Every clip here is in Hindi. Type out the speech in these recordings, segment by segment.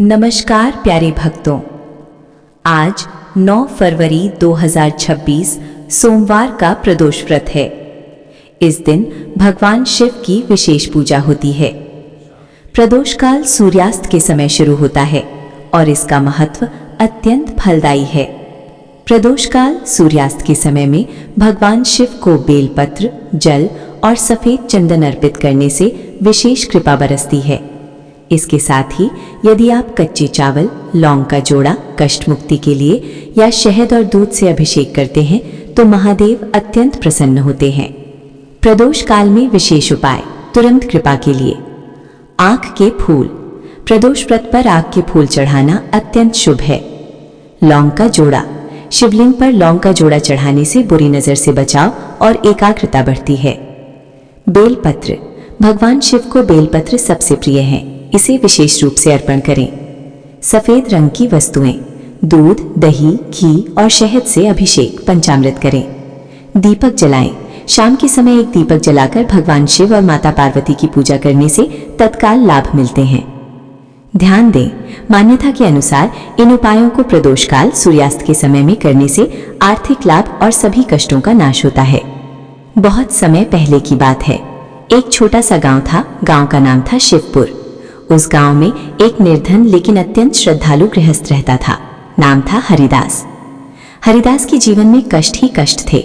नमस्कार प्यारे भक्तों, आज 9 फरवरी 2026 सोमवार का प्रदोष व्रत है। इस दिन भगवान शिव की विशेष पूजा होती है। प्रदोष काल सूर्यास्त के समय शुरू होता है और इसका महत्व अत्यंत फलदायी है। प्रदोष काल सूर्यास्त के समय में भगवान शिव को बेलपत्र, जल और सफेद चंदन अर्पित करने से विशेष कृपा बरसती है। इसके साथ ही यदि आप कच्चे चावल, लौंग का जोड़ा कष्ट मुक्ति के लिए या शहद और दूध से अभिषेक करते हैं तो महादेव अत्यंत प्रसन्न होते हैं। प्रदोष काल में विशेष उपाय तुरंत कृपा के लिए। आंख के फूल। प्रदोष व्रत पर आंख के फूल चढ़ाना अत्यंत शुभ है। लौंग का जोड़ा। शिवलिंग पर लौंग का जोड़ा चढ़ाने से बुरी नजर से बचाव और एकाग्रता बढ़ती है। बेलपत्र। भगवान शिव को बेलपत्र सबसे प्रिय है, इसे विशेष रूप से अर्पण करें। सफेद रंग की वस्तुएं। दूध, दही, घी और शहद से अभिषेक, पंचामृत करें। दीपक जलाएं। शाम के समय एक दीपक जलाकर भगवान शिव और माता पार्वती की पूजा करने से तत्काल लाभ मिलते हैं। ध्यान दें, मान्यता के अनुसार इन उपायों को प्रदोष काल सूर्यास्त के समय में करने से आर्थिक लाभ और सभी कष्टों का नाश होता है। बहुत समय पहले की बात है। एक छोटा सा गांव था। गांव का नाम था शिवपुर। उस गांव में एक निर्धन लेकिन अत्यंत श्रद्धालु गृहस्थ रहता था। नाम था हरिदास। हरिदास के जीवन में कष्ट ही कष्ट थे।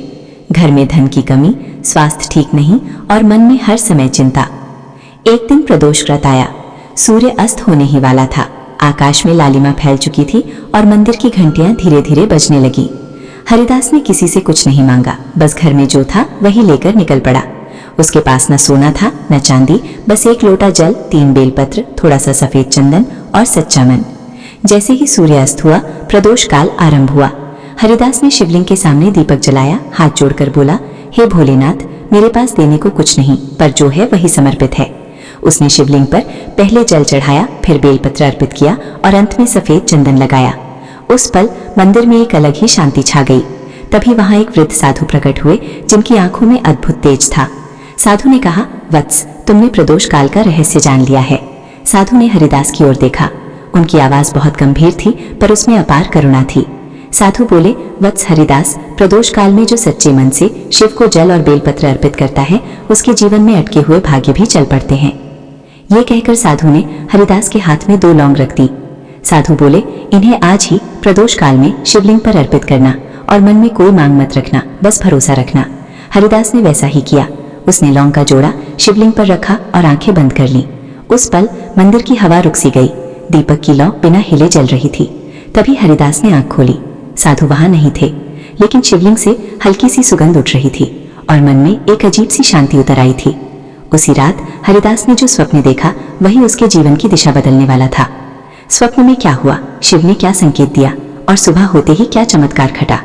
घर में धन की कमी, स्वास्थ्य ठीक नहीं और मन में हर समय चिंता। एक दिन प्रदोष व्रत आया। सूर्य अस्त होने ही वाला था। आकाश में लालिमा फैल चुकी थी और मंदिर की घंटियां धीरे धीरे बजने लगी। हरिदास ने किसी से कुछ नहीं मांगा, बस घर में जो था वही लेकर निकल पड़ा। उसके पास न सोना था न चांदी, बस एक लोटा जल, 3 बेलपत्र, थोड़ा सा सफेद चंदन और सच्चा मन। जैसे ही सूर्य अस्त हुआ, प्रदोष काल आरंभ हुआ। हरिदास ने शिवलिंग के सामने दीपक जलाया, हाथ जोड़कर बोला, हे भोलेनाथ, मेरे पास देने को कुछ नहीं, पर जो है वही समर्पित है। उसने शिवलिंग पर पहले जल चढ़ाया, फिर बेलपत्र अर्पित किया और अंत में सफेद चंदन लगाया। उस पल मंदिर में एक अलग ही शांति छा गई। तभी वहां एक वृद्ध साधु प्रकट हुए, जिनकी आंखों में अद्भुत तेज था। साधु ने कहा, वत्स, तुमने प्रदोष काल का रहस्य जान लिया है। साधु ने हरिदास की ओर देखा। उनकी आवाज बहुत गंभीर थी, पर उसमें अपार करुणा थी। साधु बोले, वत्स हरिदास, प्रदोष काल में जो सच्चे मन से शिव को जल और बेलपत्र अर्पित करता है, उसके जीवन में अटके हुए भाग्य भी चल पड़ते हैं। ये कहकर साधु ने हरिदास के हाथ में 2 लौंग रख दी। साधु बोले, इन्हें आज ही प्रदोष काल में शिवलिंग पर अर्पित करना और मन में कोई मांग मत रखना, बस भरोसा रखना। हरिदास ने वैसा ही किया। उसने लौंग का जोड़ा शिवलिंग पर रखा और आंखें बंद कर लीं। उस पल मंदिर की हवा रुक सी गई। दीपक की लौ बिना हिले जल रही थी। तभी हरिदास ने आंख खोली। साधु वहां नहीं थे, लेकिन शिवलिंग से हल्की सी सुगंध उठ रही थी और मन में एक अजीब सी शांति उतर आई थी। उसी रात हरिदास ने जो स्वप्न देखा, वही उसके जीवन की दिशा बदलने वाला था। स्वप्न में क्या हुआ, शिव ने क्या संकेत दिया और सुबह होते ही क्या चमत्कार घटा।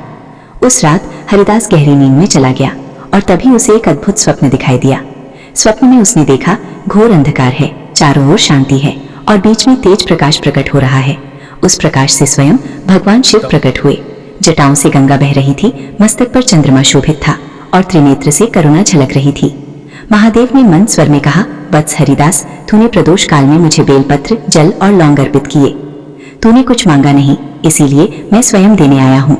उस रात हरिदास गहरी नींद में चला गया और तभी उसे एक अद्भुत स्वप्न दिखाई दिया। स्वप्न में उसने देखा, घोर अंधकार है, चारों ओर शांति है और बीच में तेज प्रकाश प्रकट हो रहा है। उस प्रकाश से स्वयं भगवान शिव प्रकट हुए। जटाओं से गंगा बह रही थी, मस्तक पर चंद्रमा शोभित था और त्रिनेत्र से करुणा झलक रही थी। महादेव ने मंद स्वर में कहा, वत्स हरिदास, तूने प्रदोष काल में मुझे बेलपत्र, जल और लौंग अर्पित किए। तूने कुछ मांगा नहीं, इसीलिए मैं स्वयं देने आया हूँ।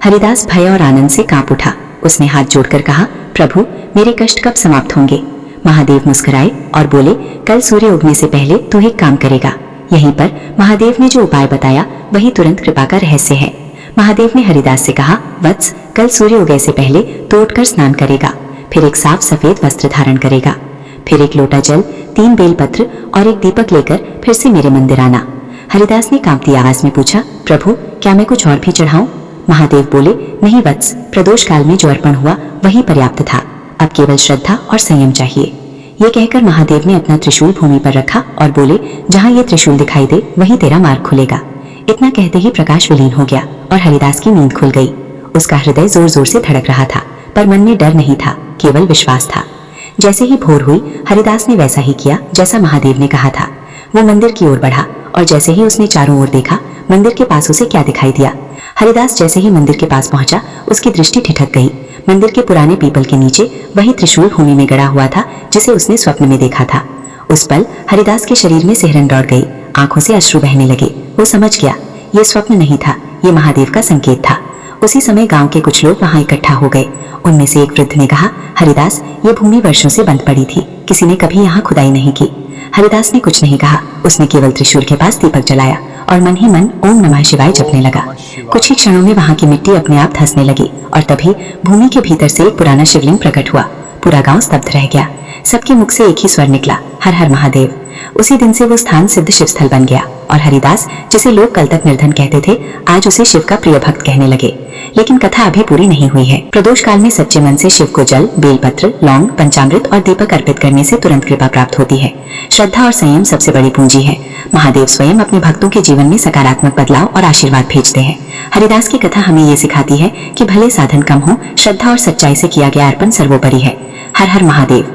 हरिदास भय और आनंद से कांप उठा। उसने हाथ जोड़कर कहा, प्रभु, मेरे कष्ट कब समाप्त होंगे। महादेव मुस्कुराए और बोले, कल सूर्य उगने से पहले तू एक काम करेगा। यहीं पर महादेव ने जो उपाय बताया, वही तुरंत कृपा का रहस्य है। महादेव ने हरिदास से कहा, वत्स, कल सूर्य उदय से पहले तो उठकर स्नान करेगा, फिर एक साफ सफेद वस्त्र धारण करेगा, फिर एक लोटा जल, 3 बेलपत्र और एक दीपक लेकर फिर से मेरे मंदिर आना। हरिदास ने कांपती आवाज में पूछा, प्रभु, क्या मैं कुछ और भी चढ़ाऊं। महादेव बोले, नहीं वत्स, प्रदोष काल में जो अर्पण हुआ वही पर्याप्त था। अब केवल श्रद्धा और संयम चाहिए। ये कहकर महादेव ने अपना त्रिशूल भूमि पर रखा और बोले, जहां ये त्रिशूल दिखाई दे वहीं तेरा मार्ग खुलेगा। इतना कहते ही प्रकाश विलीन हो गया और हरिदास की नींद खुल गई। उसका हृदय जोर जोर से धड़क रहा था, पर मन में डर नहीं था, केवल विश्वास था। जैसे ही भोर हुई, हरिदास ने वैसा ही किया जैसा महादेव ने कहा था। वो मंदिर की ओर बढ़ा और जैसे ही उसने चारों ओर देखा, मंदिर के पास उसे क्या दिखाई दिया। हरिदास जैसे ही मंदिर के पास पहुंचा, उसकी दृष्टि ठिठक गई। मंदिर के पुराने पीपल के नीचे वही त्रिशूल भूमि में गड़ा हुआ था, जिसे उसने स्वप्न में देखा था। उस पल हरिदास के शरीर में सिहरन दौड़ गई। आंखों से अश्रु बहने लगे। वो समझ गया ये स्वप्न नहीं था, ये महादेव का संकेत था। उसी समय गांव के कुछ लोग वहां इकट्ठा हो गए। उनमें से एक वृद्ध ने कहा, हरिदास, ये भूमि वर्षों से बंद पड़ी थी, किसी ने कभी यहाँ खुदाई नहीं की। हरिदास ने कुछ नहीं कहा, उसने केवल त्रिशूल के पास दीपक जलाया और मन ही मन ओम नमः शिवाय जपने लगा। कुछ ही क्षणों में वहां की मिट्टी अपने आप धंसने लगी और तभी भूमि के भीतर से एक पुराना शिवलिंग प्रकट हुआ। पूरा गांव स्तब्ध रह गया। सबके मुख से एक ही स्वर निकला, हर हर महादेव। उसी दिन से वो स्थान सिद्ध शिव स्थल बन गया और हरिदास, जिसे लोग कल तक निर्धन कहते थे, आज उसे शिव का प्रिय भक्त कहने लगे। लेकिन कथा अभी पूरी नहीं हुई है। प्रदोष काल में सच्चे मन से शिव को जल, बेलपत्र, लौंग, पंचामृत और दीपक अर्पित करने से तुरंत कृपा प्राप्त होती है। श्रद्धा और संयम सबसे बड़ी पूंजी है। महादेव स्वयं अपने भक्तों के जीवन में सकारात्मक बदलाव और आशीर्वाद भेजते हैं। हरिदास की कथा हमें ये सिखाती है कि भले साधन कम हो, श्रद्धा और सच्चाई से किया गया अर्पण सर्वोपरि है। हर हर महादेव।